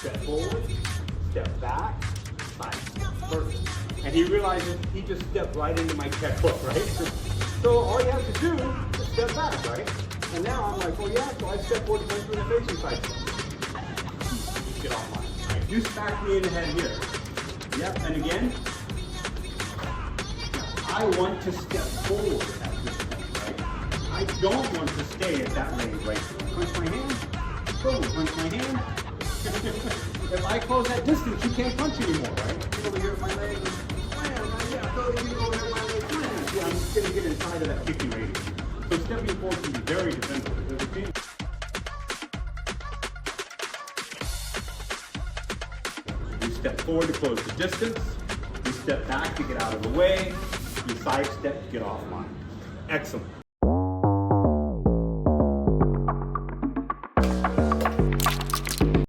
Step forward, step back, side step. Perfect. And he realizes he just stepped right into my checkbook, right? So all you have to do is step back, right? And now I'm like, oh yeah, so I step forward to punch you in the face and side step. Get off line. Right? You smack me in the head here. Yep, and again. I want to step forward at this point, right? I don't want to stay at that range, right? Punch my hand, boom, punch my hand. If I close that distance, you can't punch anymore, right? Get over here at my leg, slam, yeah, throw you over here at my leg, slam. Yeah, I'm just gonna get inside of that kicking radius. So stepping forward can be very defensive. Because if you step forward to close the distance, you step back to get out of the way, you sidestep to get offline. Excellent.